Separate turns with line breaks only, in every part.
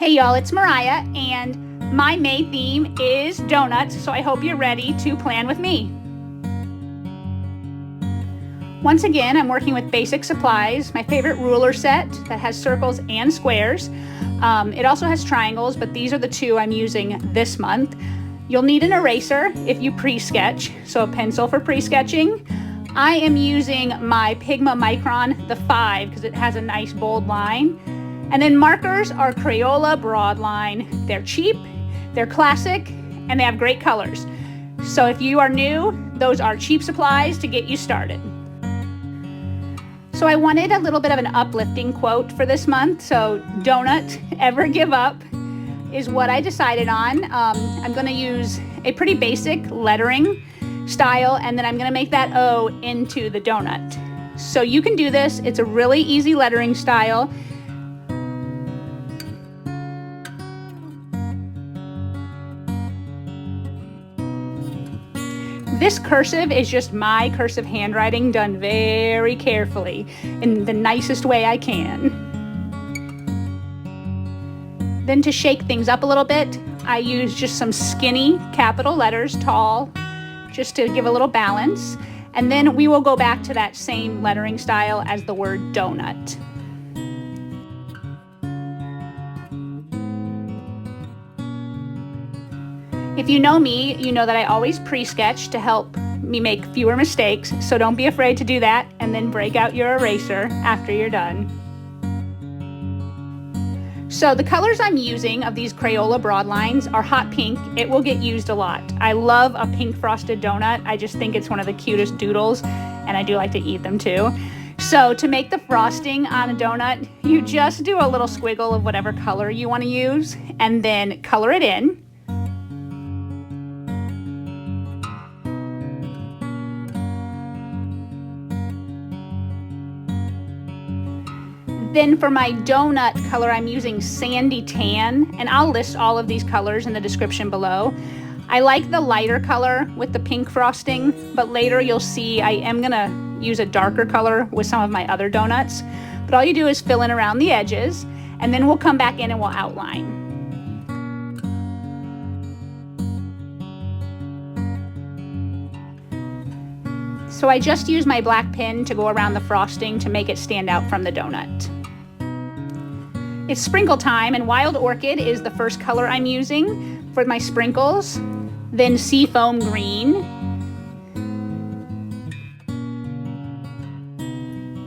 Hey y'all, it's Mariah, and my May theme is donuts, so I hope you're ready to plan with me. Once again, I'm working with basic supplies, my favorite ruler set that has circles and squares. It also has triangles, but these are the two I'm using this month. You'll need an eraser if you pre-sketch, so a pencil for pre-sketching. I am using my Pigma Micron, the 5, because it has a nice bold line. And then markers are Crayola Broadline. They're cheap, they're classic, and they have great colors. So if you are new, those are cheap supplies to get you started. So I wanted a little bit of an uplifting quote for this month. So don't ever give up is what I decided on. I'm gonna use a pretty basic lettering style, and then I'm gonna make that O into the donut. So you can do this, it's a really easy lettering style. This cursive is just my cursive handwriting done very carefully in the nicest way I can. Then to shake things up a little bit, I use just some skinny capital letters, tall, just to give a little balance. And then we will go back to that same lettering style as the word donut. If you know me, you know that I always pre-sketch to help me make fewer mistakes, so don't be afraid to do that and then break out your eraser after you're done. So the colors I'm using of these Crayola Broadlines are hot pink. It will get used a lot. I love a pink frosted donut. I just think it's one of the cutest doodles, and I do like to eat them too. So to make the frosting on a donut, you just do a little squiggle of whatever color you want to use and then color it in. Then for my donut color, I'm using Sandy Tan, and I'll list all of these colors in the description below. I like the lighter color with the pink frosting, but later you'll see I am gonna use a darker color with some of my other donuts. But all you do is fill in around the edges, and then we'll come back in and we'll outline. So I just use my black pen to go around the frosting to make it stand out from the donut. It's sprinkle time, and Wild Orchid is the first color I'm using for my sprinkles. Then Seafoam Green.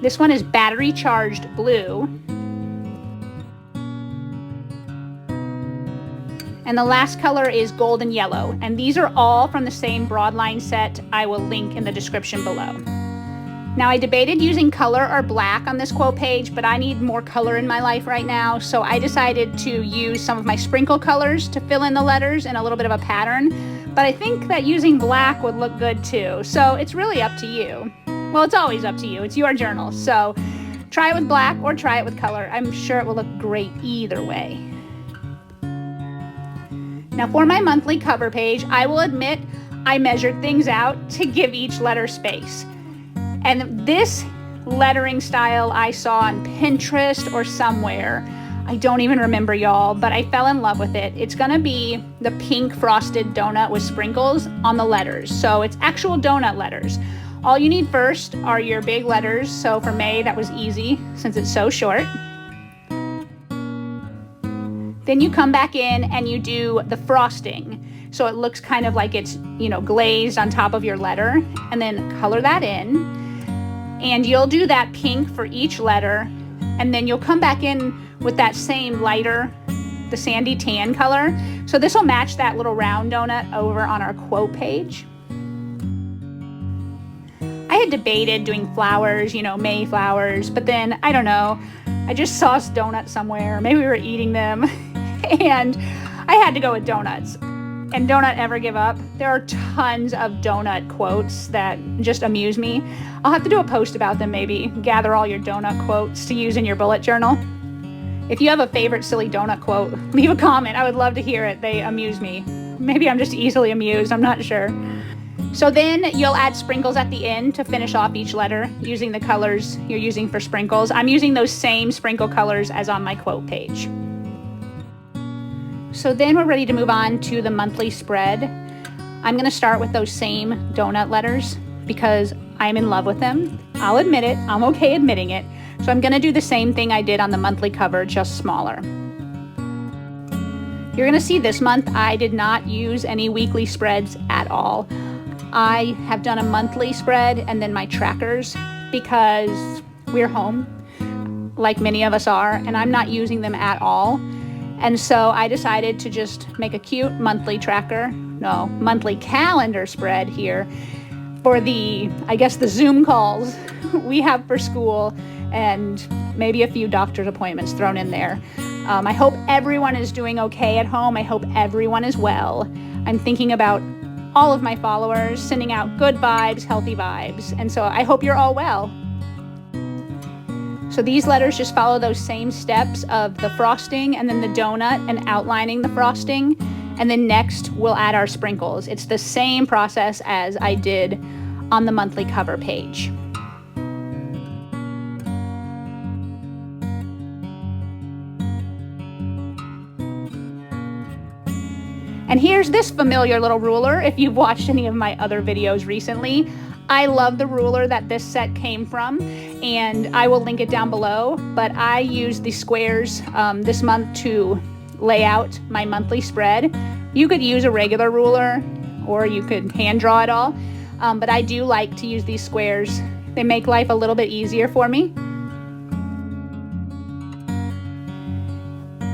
This one is Battery Charged Blue. And the last color is Golden Yellow. And these are all from the same broadline set I will link in the description below. Now I debated using color or black on this quote page, but I need more color in my life right now, so I decided to use some of my sprinkle colors to fill in the letters in a little bit of a pattern, but I think that using black would look good too, so it's really up to you. Well, it's always up to you, it's your journal, so try it with black or try it with color. I'm sure it will look great either way. Now for my monthly cover page, I will admit I measured things out to give each letter space. And this lettering style I saw on Pinterest or somewhere. I don't even remember, y'all, but I fell in love with it. It's gonna be the pink frosted donut with sprinkles on the letters. So it's actual donut letters. All you need first are your big letters. So for May, that was easy since it's so short. Then you come back in and you do the frosting. So it looks kind of like it's, glazed on top of your letter, and then color that in. And you'll do that pink for each letter, and then you'll come back in with that same lighter, the Sandy Tan color. So this will match that little round donut over on our quote page. I had debated doing flowers, May flowers, but then, I don't know, I just saw a donut somewhere, maybe we were eating them, and I had to go with donuts. And don't ever give up. There are tons of donut quotes that just amuse me. I'll have to do a post about them maybe. Gather all your donut quotes to use in your bullet journal. If you have a favorite silly donut quote, leave a comment. I would love to hear it. They amuse me. Maybe I'm just easily amused. I'm not sure. So then you'll add sprinkles at the end to finish off each letter using the colors you're using for sprinkles. I'm using those same sprinkle colors as on my quote page. So then we're ready to move on to the monthly spread. I'm gonna start with those same donut letters because I'm in love with them. I'll admit it, I'm okay admitting it. So I'm gonna do the same thing I did on the monthly cover, just smaller. You're gonna see this month I did not use any weekly spreads at all. I have done a monthly spread and then my trackers because we're home, like many of us are, and I'm not using them at all. And so I decided to just make a cute monthly calendar spread here for the Zoom calls we have for school and maybe a few doctor's appointments thrown in there. I hope everyone is doing okay at home. I hope everyone is well. I'm thinking about all of my followers, sending out good vibes, healthy vibes. And so I hope you're all well. So these letters just follow those same steps of the frosting and then the donut and outlining the frosting. And then next we'll add our sprinkles. It's the same process as I did on the monthly cover page. And here's this familiar little ruler if you've watched any of my other videos recently. I love the ruler that this set came from, and I will link it down below, but I used the squares this month to lay out my monthly spread. You could use a regular ruler, or you could hand draw it all, but I do like to use these squares. They make life a little bit easier for me.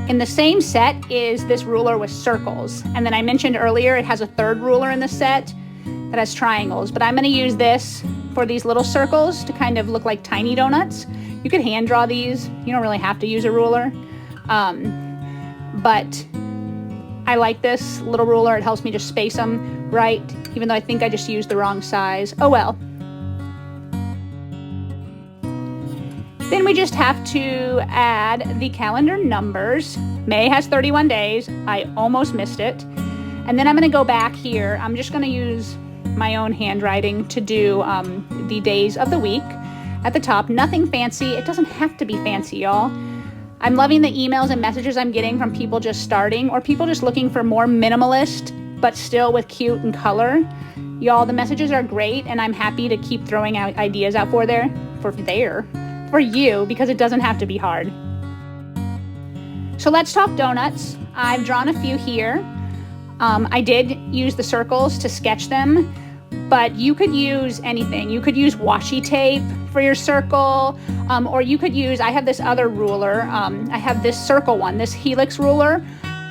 In the same set is this ruler with circles. And then I mentioned earlier it has a third ruler in the set that has triangles. But I'm going to use this for these little circles to kind of look like tiny donuts. You could hand draw these. You don't really have to use a ruler. But I like this little ruler. It helps me just space them right, even though I think I just used the wrong size. Oh well. Then we just have to add the calendar numbers. May has 31 days. I almost missed it. And then I'm going to go back here. I'm just going to use my own handwriting to do the days of the week at the top. Nothing fancy. It doesn't have to be fancy, y'all. I'm loving the emails and messages I'm getting from people just starting or people just looking for more minimalist, but still with cute and color. Y'all, the messages are great, and I'm happy to keep throwing out ideas out for you, because it doesn't have to be hard. So let's talk donuts. I've drawn a few here. I did use the circles to sketch them, but you could use anything. You could use washi tape for your circle, or you could use, I have this other ruler. I have this circle one, this helix ruler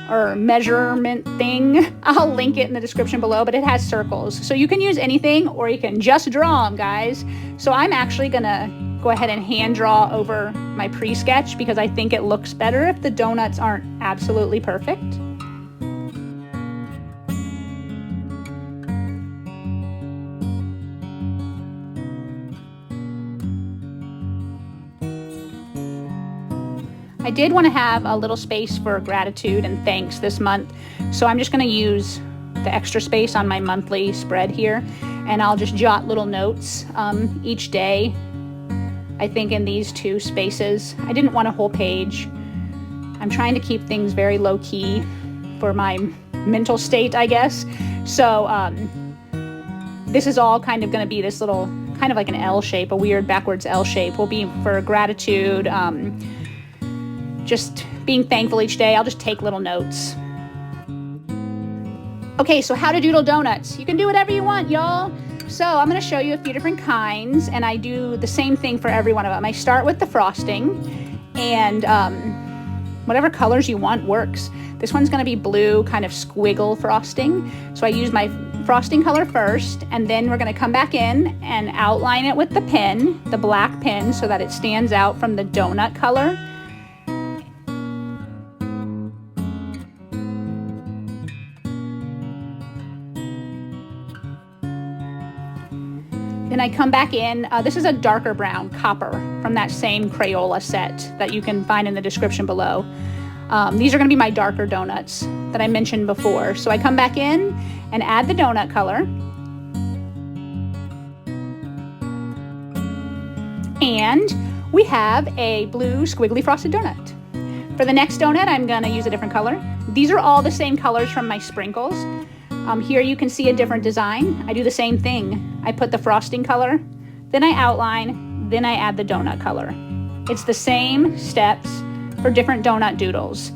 or measurement thing. I'll link it in the description below, but it has circles. So you can use anything, or you can just draw them, guys. So I'm actually gonna go ahead and hand draw over my pre-sketch because I think it looks better if the donuts aren't absolutely perfect. I did want to have a little space for gratitude and thanks this month, so I'm just going to use the extra space on my monthly spread here, and I'll just jot little notes each day. I think in these two spaces. I didn't want a whole page. I'm trying to keep things very low-key for my mental state, I guess. So this is all kind of going to be this little, kind of like an L shape, a weird backwards L shape. Will be for gratitude, just being thankful each day. I'll just take little notes. Okay, so how to doodle donuts. You can do whatever you want, y'all. So I'm going to show you a few different kinds, and I do the same thing for every one of them. I start with the frosting, and whatever colors you want works. This one's going to be blue, kind of squiggle frosting. So I use my frosting color first, and then we're going to come back in and outline it with the pen, the black pen, so that it stands out from the donut color. Then I come back in, this is a darker brown, copper, from that same Crayola set that you can find in the description below. These are going to be my darker donuts that I mentioned before. So I come back in and add the donut color. And we have a blue squiggly frosted donut. For the next donut, I'm gonna use a different color. These are all the same colors from my sprinkles. Here you can see a different design. I do the same thing. I put the frosting color, then I outline, then I add the donut color. It's the same steps for different donut doodles.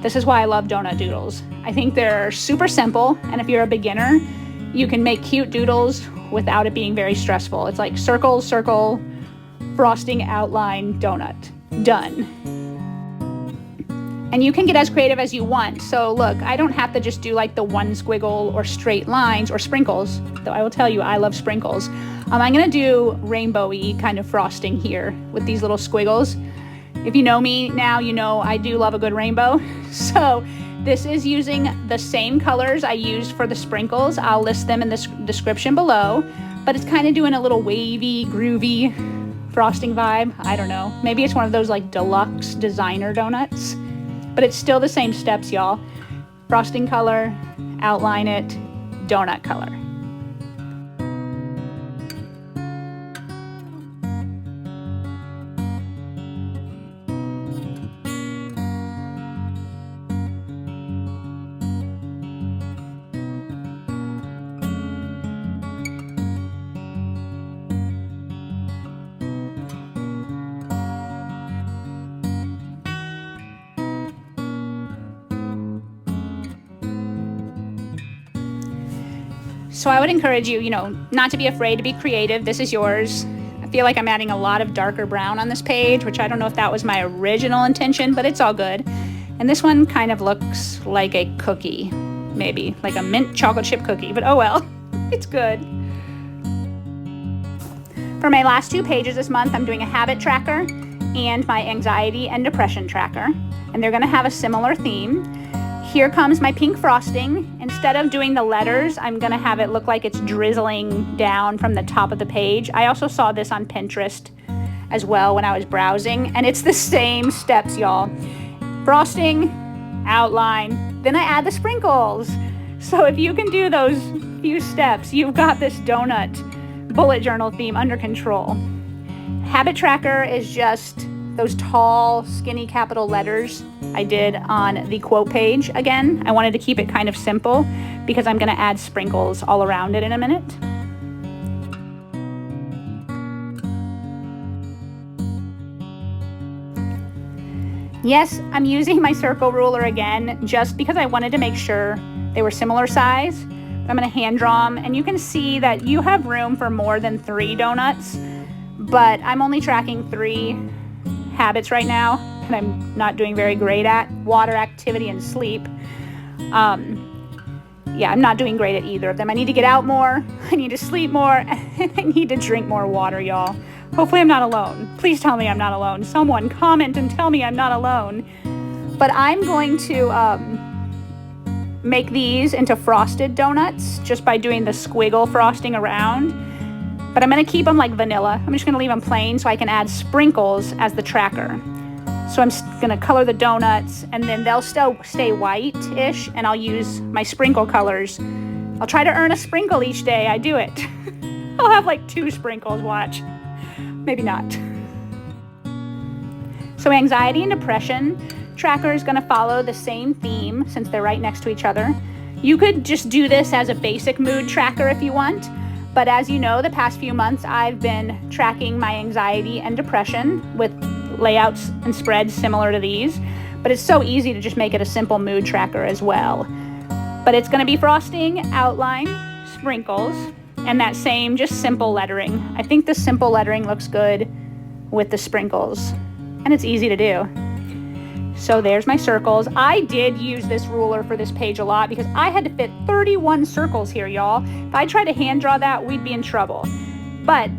This is why I love donut doodles. I think they're super simple, and if you're a beginner, you can make cute doodles without it being very stressful. It's like circle, circle, frosting, outline, donut. Done. And you can get as creative as you want. So look, I don't have to just do like the one squiggle or straight lines or sprinkles, though I will tell you I love sprinkles. I'm gonna do rainbowy kind of frosting here with these little squiggles. If you know me now, you know I do love a good rainbow. So this is using the same colors I used for the sprinkles. I'll list them in the description below, but it's kind of doing a little wavy, groovy frosting vibe. I don't know, maybe it's one of those like deluxe designer donuts. But it's still the same steps, y'all. Frosting color, outline it, donut color. So I would encourage you, not to be afraid to be creative. This is yours. I feel like I'm adding a lot of darker brown on this page, which I don't know if that was my original intention, but it's all good. And this one kind of looks like a cookie, maybe, like a mint chocolate chip cookie, but oh well, it's good. For my last 2 pages this month, I'm doing a habit tracker and my anxiety and depression tracker, and they're gonna have a similar theme. Here comes my pink frosting. Instead of doing the letters, I'm gonna have it look like it's drizzling down from the top of the page. I also saw this on Pinterest as well when I was browsing, and it's the same steps, y'all. Frosting, outline, then I add the sprinkles. So if you can do those few steps, you've got this donut bullet journal theme under control. Habit tracker is just those tall, skinny capital letters I did on the quote page. Again, I wanted to keep it kind of simple because I'm gonna add sprinkles all around it in a minute. Yes, I'm using my circle ruler again just because I wanted to make sure they were similar size. I'm gonna hand draw them, and you can see that you have room for more than 3 donuts, but I'm only tracking 3 habits right now, and I'm not doing very great at water, activity, and sleep. Yeah, I'm not doing great at either of them. I need to get out more, I need to sleep more, and I need to drink more water, y'all. Hopefully I'm not alone. Please tell me I'm not alone. Someone comment and tell me I'm not alone. But I'm going to make these into frosted donuts just by doing the squiggle frosting around. But I'm gonna keep them like vanilla. I'm just gonna leave them plain so I can add sprinkles as the tracker. So I'm gonna color the donuts, and then they'll still stay white-ish, and I'll use my sprinkle colors. I'll try to earn a sprinkle each day. I do it. I'll have like 2 sprinkles, watch. Maybe not. So anxiety and depression tracker is gonna follow the same theme since they're right next to each other. You could just do this as a basic mood tracker if you want. But as you know, the past few months, I've been tracking my anxiety and depression with layouts and spreads similar to these. But it's so easy to just make it a simple mood tracker as well. But it's gonna be frosting, outline, sprinkles, and that same just simple lettering. I think the simple lettering looks good with the sprinkles, and it's easy to do. So there's my circles. I did use this ruler for this page a lot because I had to fit 31 circles here, y'all. If I tried to hand draw that, we'd be in trouble. But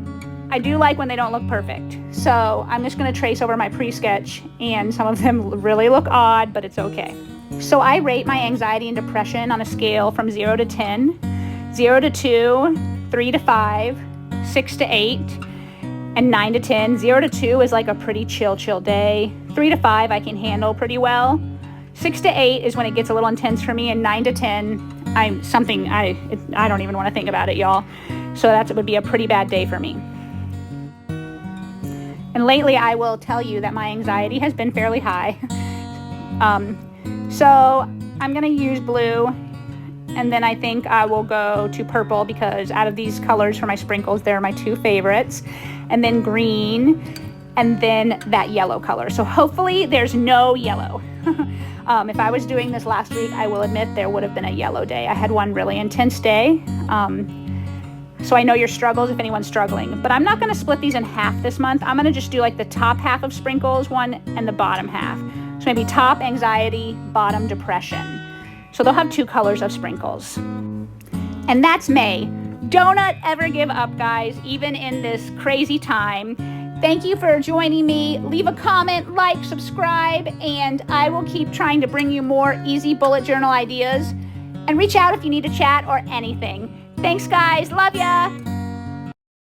I do like when they don't look perfect. So I'm just gonna trace over my pre-sketch, and some of them really look odd, but it's okay. So I rate my anxiety and depression on a scale from 0 to 10, 0 to 2, 3 to 5, 6 to 8, and 9 to 10. 0 to 2 is like a pretty chill day. 3 to 5 I can handle pretty well. 6 to 8 is when it gets a little intense for me, and 9 to 10, I don't even want to think about it, y'all. So that would be a pretty bad day for me. And lately, I will tell you that my anxiety has been fairly high. So I'm going to use blue, and then I think I will go to purple, because out of these colors for my sprinkles, they're my two favorites. And then green, and then that yellow color. So hopefully there's no yellow. If I was doing this last week, I will admit there would have been a yellow day. I had one really intense day. So I know your struggles if anyone's struggling. But I'm not going to split these in half this month. I'm going to just do like the top half of sprinkles one and the bottom half. So maybe top anxiety, bottom depression. So they'll have two colors of sprinkles. And that's May. Don't ever give up, guys, even in this crazy time. Thank you for joining me. Leave a comment, like, subscribe, and I will keep trying to bring you more easy bullet journal ideas. And reach out if you need to chat or anything. Thanks, guys. Love ya.